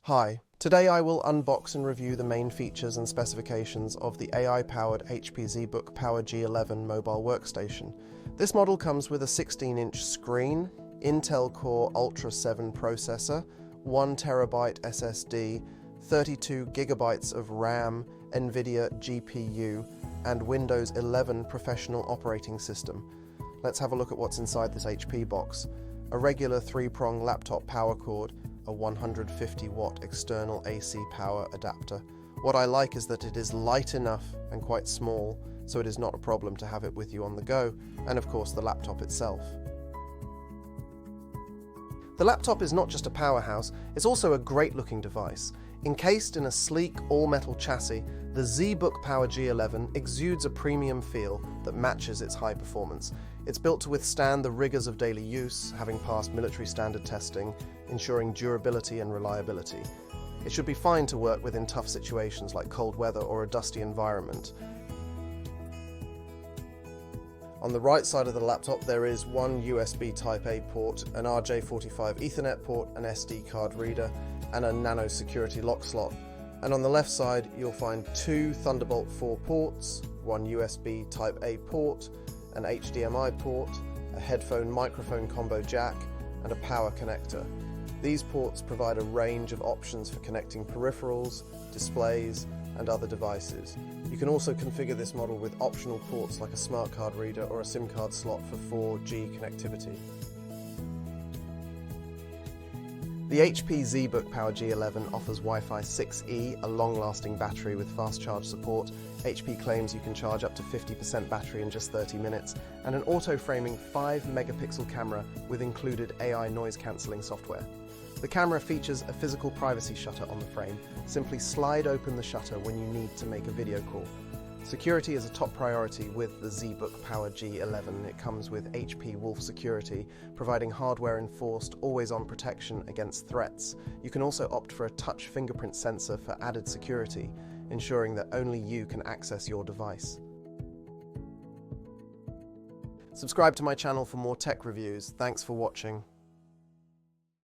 Hi, today I will unbox and review the main features and specifications of the AI-powered HP ZBook Power G11 mobile workstation. This model comes with a 16-inch screen, Intel Core Ultra 7 processor, 1TB SSD, 32GB of RAM, NVIDIA GPU, and Windows 11 professional operating system. Let's have a look at what's inside this HP box. A regular 3-prong laptop power cord, a 150-watt external AC power adapter. What I like is that it is light enough and quite small, so it is not a problem to have it with you on the go, and of course the laptop itself. The laptop is not just a powerhouse, it's also a great-looking device. Encased in a sleek, all-metal chassis, the ZBook Power G11 exudes a premium feel that matches its high performance. It's built to withstand the rigors of daily use, having passed military standard testing, ensuring durability and reliability. It should be fine to work with in tough situations like cold weather or a dusty environment. On the right side of the laptop there is one USB Type-A port, an RJ45 Ethernet port, an SD card reader, and a nano security lock slot. And on the left side you'll find two Thunderbolt 4 ports, one USB Type-A port, an HDMI port, a headphone microphone combo jack, and a power connector. These ports provide a range of options for connecting peripherals, displays, and other devices. You can also configure this model with optional ports like a smart card reader or a SIM card slot for 4G connectivity. The HP ZBook Power G11 offers Wi-Fi 6E, a long-lasting battery with fast charge support. HP claims you can charge up to 50% battery in just 30 minutes, and an auto-framing 5-megapixel camera with included AI noise-cancelling software. The camera features a physical privacy shutter on the frame. Simply slide open the shutter when you need to make a video call. Security is a top priority with the ZBook Power G11. It comes with HP Wolf Security, providing hardware-enforced, always-on protection against threats. You can also opt for a touch fingerprint sensor for added security, ensuring that only you can access your device. Subscribe to my channel for more tech reviews. Thanks for watching.